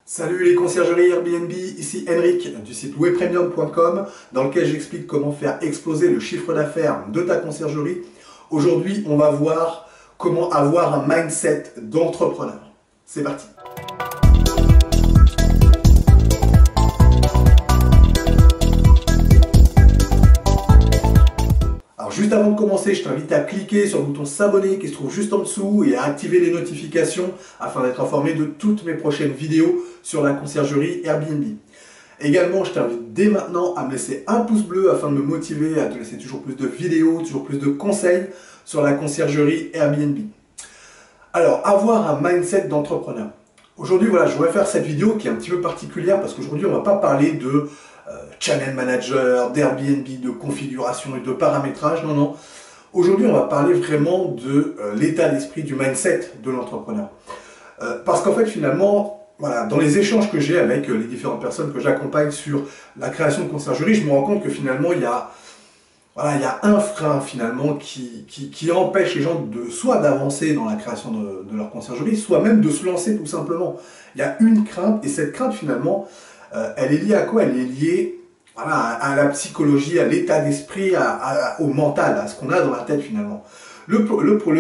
Salut les conciergeries Airbnb, ici Henrik du site webpremium.com dans lequel j'explique comment faire exploser le chiffre d'affaires de ta conciergerie. Aujourd'hui, on va voir comment avoir un mindset d'entrepreneur. C'est parti. Alors juste avant de commencer, je t'invite à cliquer sur le bouton s'abonner qui se trouve juste en dessous et à activer les notifications afin d'être informé de toutes mes prochaines vidéos sur la conciergerie Airbnb. Également, je t'invite dès maintenant à me laisser un pouce bleu afin de me motiver à te laisser toujours plus de vidéos, toujours plus de conseils sur la conciergerie Airbnb. Alors, avoir un mindset d'entrepreneur. Aujourd'hui, voilà, je voudrais faire cette vidéo qui est un petit peu particulière parce qu'aujourd'hui, on ne va pas parler de channel manager, d'Airbnb, de configuration et de paramétrage. Non, non. Aujourd'hui, on va parler vraiment de l'état d'esprit, du mindset de l'entrepreneur. Parce qu'en fait, finalement, voilà, dans les échanges que j'ai avec les différentes personnes que j'accompagne sur la création de conciergerie, je me rends compte que finalement, il y a un frein finalement qui empêche les gens de soit d'avancer dans la création de leur conciergerie, soit même de se lancer tout simplement. Il y a une crainte, et cette crainte finalement, elle est liée à quoi? Elle est liée à la psychologie, à l'état d'esprit, au mental, à ce qu'on a dans la tête finalement. Le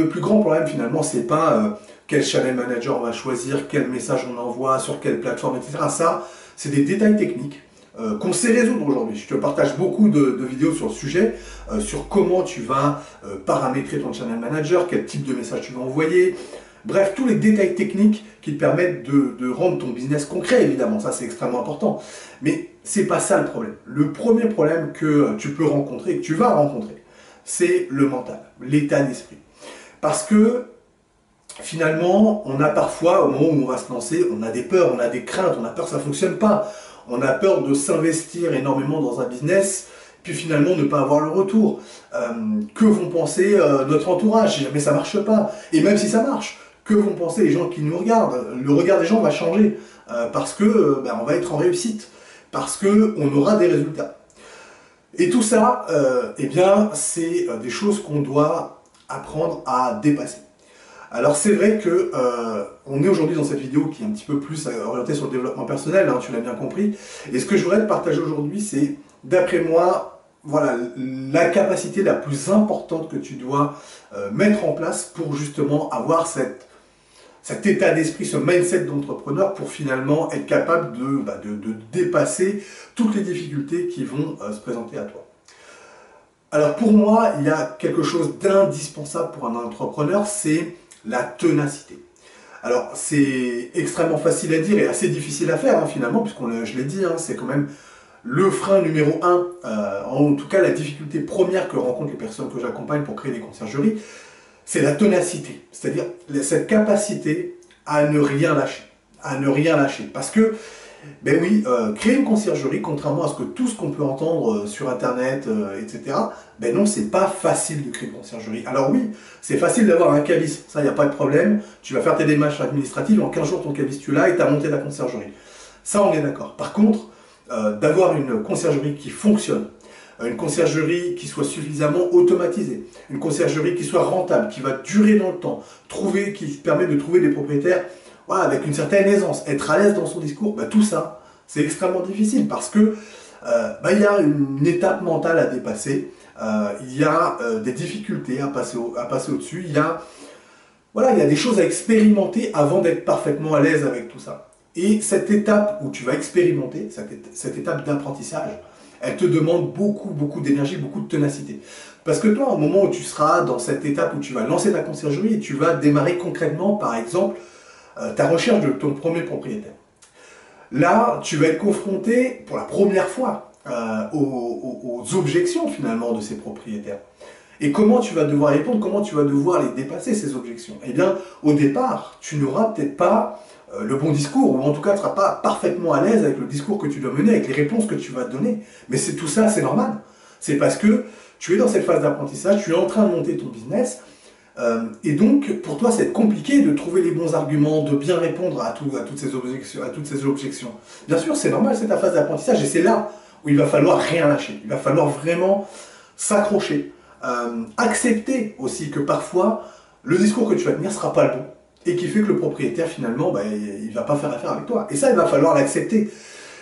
plus grand problème finalement, c'est pas quel channel manager on va choisir, quel message on envoie, sur quelle plateforme, etc. Ça, c'est des détails techniques qu'on sait résoudre aujourd'hui. Je te partage beaucoup de vidéos sur le sujet, sur comment tu vas paramétrer ton channel manager, quel type de message tu vas envoyer. Bref, tous les détails techniques qui te permettent de rendre ton business concret, évidemment, ça c'est extrêmement important. Mais c'est pas ça le problème. Le premier problème que tu peux rencontrer, que tu vas rencontrer, c'est le mental, l'état d'esprit. Parce que finalement, on a parfois, au moment où on va se lancer, on a des peurs, on a des craintes, on a peur que ça ne fonctionne pas. On a peur de s'investir énormément dans un business, puis finalement ne pas avoir le retour. Que vont penser notre entourage si jamais ça ne marche pas? Et même si ça marche, que vont penser les gens qui nous regardent? Le regard des gens va changer parce que on va être en réussite, parce qu'on aura des résultats. Et tout ça, eh bien, c'est des choses qu'on doit apprendre à dépasser. Alors c'est vrai que on est aujourd'hui dans cette vidéo qui est un petit peu plus orientée sur le développement personnel, hein, tu l'as bien compris. Et ce que je voudrais te partager aujourd'hui, c'est, d'après moi, voilà, la capacité la plus importante que tu dois mettre en place pour justement avoir cet état d'esprit, ce mindset d'entrepreneur pour finalement être capable de dépasser toutes les difficultés qui vont se présenter à toi. Alors pour moi, il y a quelque chose d'indispensable pour un entrepreneur, c'est la ténacité. Alors c'est extrêmement facile à dire et assez difficile à faire finalement, puisque je l'ai dit, c'est quand même le frein numéro 1, en tout cas la difficulté première que rencontrent les personnes que j'accompagne pour créer des conciergeries, c'est la ténacité, c'est-à-dire cette capacité à ne rien lâcher, parce que ben oui, créer une conciergerie, contrairement à tout ce qu'on peut entendre sur internet, etc., ben non, c'est pas facile de créer une conciergerie. Alors oui, c'est facile d'avoir un cabis, ça, il n'y a pas de problème, tu vas faire tes démarches administratives, en 15 jours ton cabis tu l'as et tu as monté ta conciergerie. Ça, on est d'accord. Par contre, d'avoir une conciergerie qui fonctionne, une conciergerie qui soit suffisamment automatisée, une conciergerie qui soit rentable, qui va durer dans le temps, qui permet de trouver des propriétaires avec une certaine aisance, être à l'aise dans son discours, tout ça, c'est extrêmement difficile parce que il y a une étape mentale à dépasser, il y a des difficultés à passer au-dessus, il y a des choses à expérimenter avant d'être parfaitement à l'aise avec tout ça. Et cette étape où tu vas expérimenter, cette étape d'apprentissage, elle te demande beaucoup, beaucoup d'énergie, beaucoup de ténacité. Parce que toi, au moment où tu seras dans cette étape où tu vas lancer ta conciergerie et tu vas démarrer concrètement, par exemple, ta recherche de ton premier propriétaire. Là, tu vas être confronté pour la première fois aux objections finalement de ces propriétaires. Et comment tu vas devoir répondre, comment tu vas devoir les dépasser ces objections? Eh bien, au départ, tu n'auras peut-être pas le bon discours, ou en tout cas, tu ne seras pas parfaitement à l'aise avec le discours que tu dois mener, avec les réponses que tu vas donner. Mais tout ça, c'est normal. C'est parce que tu es dans cette phase d'apprentissage, tu es en train de monter ton business, et donc, pour toi, c'est compliqué de trouver les bons arguments, de bien répondre à toutes ces objections. Bien sûr, c'est normal, c'est ta phase d'apprentissage, et c'est là où il va falloir rien lâcher. Il va falloir vraiment s'accrocher, accepter aussi que parfois, le discours que tu vas tenir ne sera pas le bon. et qui fait que le propriétaire, finalement, bah, il ne va pas faire affaire avec toi. Et ça, il va falloir l'accepter.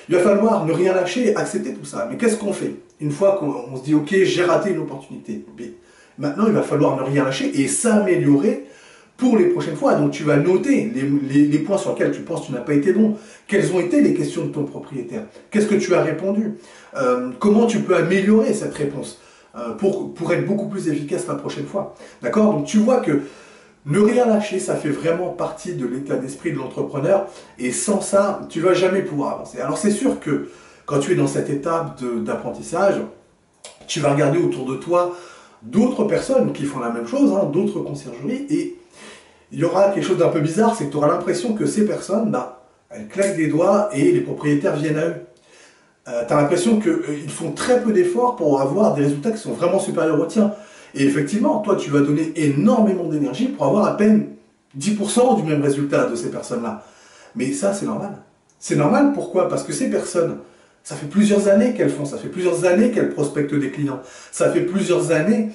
Il va falloir ne rien lâcher, accepter tout ça. Mais qu'est-ce qu'on fait? Une fois qu'on se dit, ok, j'ai raté une opportunité, mais maintenant, il va falloir ne rien lâcher et s'améliorer pour les prochaines fois. Donc tu vas noter les points sur lesquels tu penses que tu n'as pas été bon. Quelles ont été les questions de ton propriétaire? Qu'est-ce que tu as répondu? Comment tu peux améliorer cette réponse pour être beaucoup plus efficace la prochaine fois? D'accord? Donc tu vois que ne rien lâcher, ça fait vraiment partie de l'état d'esprit de l'entrepreneur. Et sans ça, tu ne vas jamais pouvoir avancer. Alors c'est sûr que quand tu es dans cette étape d'apprentissage, tu vas regarder autour de toi d'autres personnes qui font la même chose, hein, d'autres conciergeries, et il y aura quelque chose d'un peu bizarre, c'est que tu auras l'impression que ces personnes, bah, elles claquent des doigts et les propriétaires viennent à eux. Tu as l'impression qu'ils font très peu d'efforts pour avoir des résultats qui sont vraiment supérieurs aux tiens. Et effectivement, toi, tu vas donner énormément d'énergie pour avoir à peine 10% du même résultat de ces personnes-là. Mais ça, c'est normal. C'est normal, pourquoi? Parce que ces personnes, ça fait plusieurs années qu'elles font, ça fait plusieurs années qu'elles prospectent des clients, ça fait plusieurs années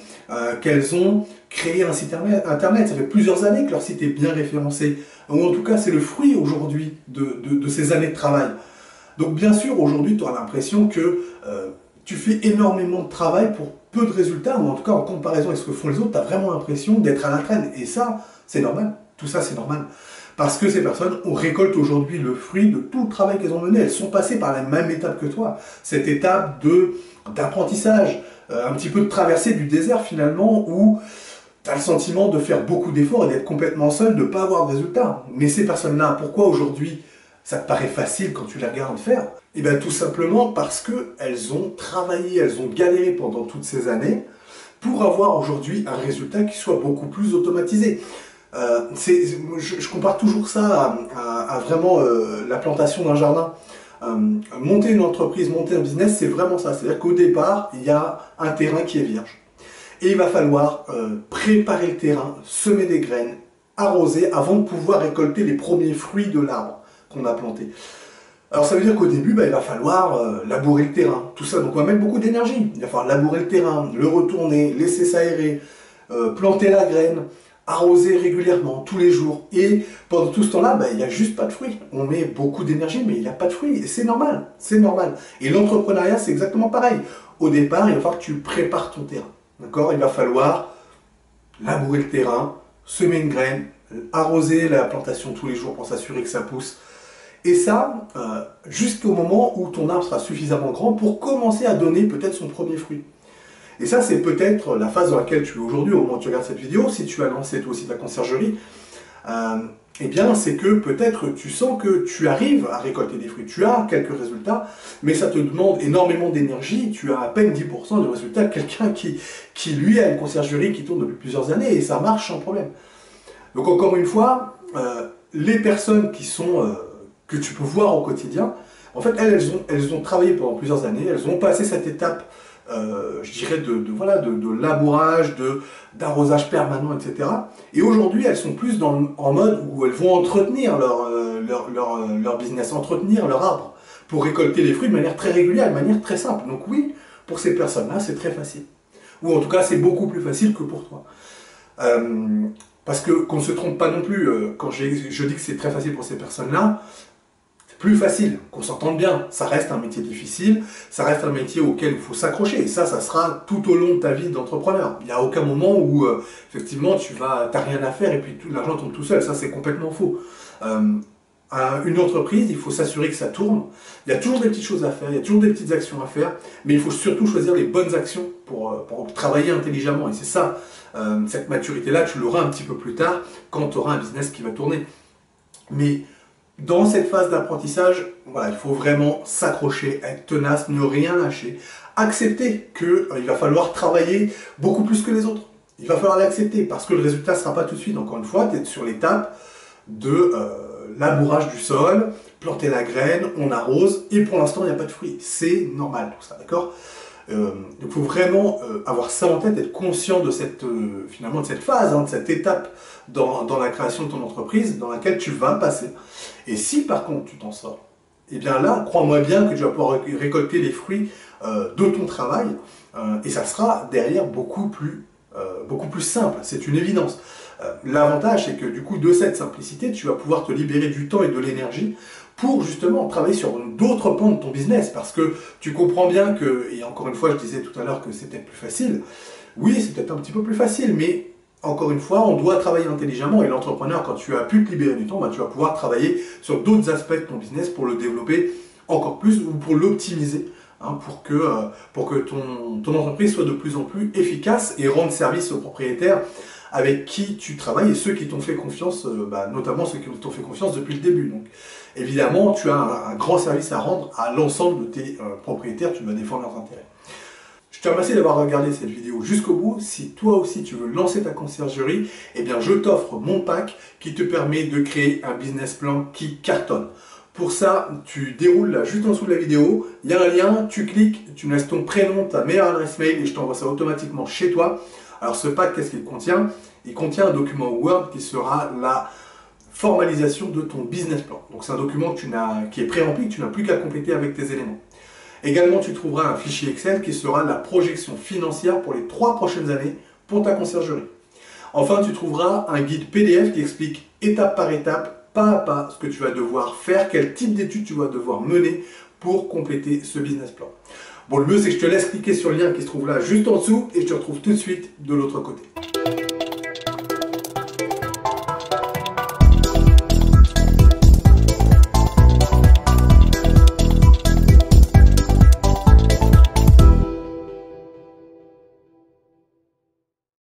qu'elles ont créé un site internet, ça fait plusieurs années que leur site est bien référencé, ou en tout cas c'est le fruit aujourd'hui de ces années de travail. Donc bien sûr aujourd'hui tu auras l'impression que tu fais énormément de travail pour peu de résultats, ou en tout cas en comparaison avec ce que font les autres, tu as vraiment l'impression d'être à la traîne, et ça c'est normal, tout ça c'est normal. Parce que ces personnes récoltent aujourd'hui le fruit de tout le travail qu'elles ont mené. Elles sont passées par la même étape que toi. Cette étape d'apprentissage, un petit peu de traversée du désert finalement, où tu as le sentiment de faire beaucoup d'efforts et d'être complètement seul, de ne pas avoir de résultats. Mais ces personnes-là, pourquoi aujourd'hui ça te paraît facile quand tu les regardes faire? Eh bien tout simplement parce qu'elles ont travaillé, elles ont galéré pendant toutes ces années pour avoir aujourd'hui un résultat qui soit beaucoup plus automatisé. Je compare toujours ça à vraiment la plantation d'un jardin. Monter une entreprise, monter un business, c'est vraiment ça. C'est-à-dire qu'au départ, il y a un terrain qui est vierge. Et il va falloir préparer le terrain, semer des graines, arroser avant de pouvoir récolter les premiers fruits de l'arbre qu'on a planté. Alors ça veut dire qu'au début, bah, il va falloir labourer le terrain. Tout ça, donc on va mettre beaucoup d'énergie. Il va falloir labourer le terrain, le retourner, laisser s'aérer, planter la graine, arroser régulièrement, tous les jours. Et pendant tout ce temps-là, bah, il n'y a juste pas de fruits. On met beaucoup d'énergie, mais il n'y a pas de fruits. Et c'est normal, c'est normal. Et l'entrepreneuriat, c'est exactement pareil. Au départ, il va falloir que tu prépares ton terrain. D'accord? Il va falloir labourer le terrain, semer une graine, arroser la plantation tous les jours pour s'assurer que ça pousse. Et ça, jusqu'au moment où ton arbre sera suffisamment grand pour commencer à donner peut-être son premier fruit. Et ça, c'est peut-être la phase dans laquelle tu es aujourd'hui, au moment où tu regardes cette vidéo. Si tu as lancé toi aussi ta conciergerie, eh bien, c'est que peut-être tu sens que tu arrives à récolter des fruits. Tu as quelques résultats, mais ça te demande énormément d'énergie. Tu as à peine 10% de résultats de quelqu'un qui, lui, a une conciergerie qui tourne depuis plusieurs années, et ça marche sans problème. Donc, encore une fois, les personnes qui sont, que tu peux voir au quotidien, en fait, elles ont travaillé pendant plusieurs années, elles ont passé cette étape je dirais de labourage, d'arrosage permanent, etc. Et aujourd'hui, elles sont plus en mode où elles vont entretenir leur business, entretenir leur arbre, pour récolter les fruits de manière très régulière, de manière très simple. Donc oui, pour ces personnes-là, c'est très facile. Ou en tout cas, c'est beaucoup plus facile que pour toi. Parce que qu'on ne se trompe pas non plus, quand je dis que c'est très facile pour ces personnes-là, plus facile, qu'on s'entende bien. Ça reste un métier difficile, ça reste un métier auquel il faut s'accrocher. Et ça sera tout au long de ta vie d'entrepreneur. Il n'y a aucun moment où, effectivement, tu n'as rien à faire et puis tout l'argent tombe tout seul. Ça, c'est complètement faux. Une entreprise, il faut s'assurer que ça tourne. Il y a toujours des petites choses à faire, il y a toujours des petites actions à faire, mais il faut surtout choisir les bonnes actions pour travailler intelligemment. Et c'est ça, cette maturité-là, tu l'auras un petit peu plus tard, quand tu auras un business qui va tourner. Mais dans cette phase d'apprentissage, voilà, il faut vraiment s'accrocher, être tenace, ne rien lâcher, accepter qu'il va falloir travailler beaucoup plus que les autres. Il va falloir l'accepter parce que le résultat ne sera pas tout de suite. Encore une fois, tu es sur l'étape de labourage du sol, planter la graine, on arrose et pour l'instant il n'y a pas de fruits. C'est normal tout ça, d'accord? Donc il faut vraiment avoir ça en tête, être conscient de cette, finalement, de cette phase, hein, de cette étape dans la création de ton entreprise dans laquelle tu vas passer. Et si par contre tu t'en sors, eh bien là, crois-moi bien que tu vas pouvoir récolter les fruits de ton travail et ça sera derrière beaucoup plus simple, c'est une évidence. L'avantage, c'est que du coup, de cette simplicité, tu vas pouvoir te libérer du temps et de l'énergie pour justement travailler sur d'autres pans de ton business, parce que tu comprends bien que, et encore une fois, je disais tout à l'heure que c'était plus facile. Oui, c'est peut-être un petit peu plus facile, mais encore une fois, on doit travailler intelligemment, et l'entrepreneur, quand tu as pu te libérer du temps, bah, tu vas pouvoir travailler sur d'autres aspects de ton business pour le développer encore plus ou pour l'optimiser, hein, pour que ton entreprise soit de plus en plus efficace et rende service aux propriétaires avec qui tu travailles et ceux qui t'ont fait confiance, notamment ceux qui t'ont fait confiance depuis le début. Donc, évidemment, tu as un grand service à rendre à l'ensemble de tes propriétaires, tu dois défendre leurs intérêts. Je te remercie d'avoir regardé cette vidéo jusqu'au bout. Si toi aussi tu veux lancer ta conciergerie, eh bien je t'offre mon pack qui te permet de créer un business plan qui cartonne. Pour ça, tu déroules là juste en dessous de la vidéo, il y a un lien, tu cliques, tu me laisses ton prénom, ta meilleure adresse mail et je t'envoie ça automatiquement chez toi. Alors ce pack, qu'est-ce qu'il contient? Il contient un document Word qui sera la formalisation de ton business plan. Donc c'est un document qui est pré-rempli, que tu n'as plus qu'à compléter avec tes éléments. Également, tu trouveras un fichier Excel qui sera la projection financière pour les 3 prochaines années pour ta conciergerie. Enfin, tu trouveras un guide PDF qui explique étape par étape, pas à pas, ce que tu vas devoir faire, quel type d'études tu vas devoir mener pour compléter ce business plan. Bon, le mieux, c'est que je te laisse cliquer sur le lien qui se trouve là juste en dessous et je te retrouve tout de suite de l'autre côté.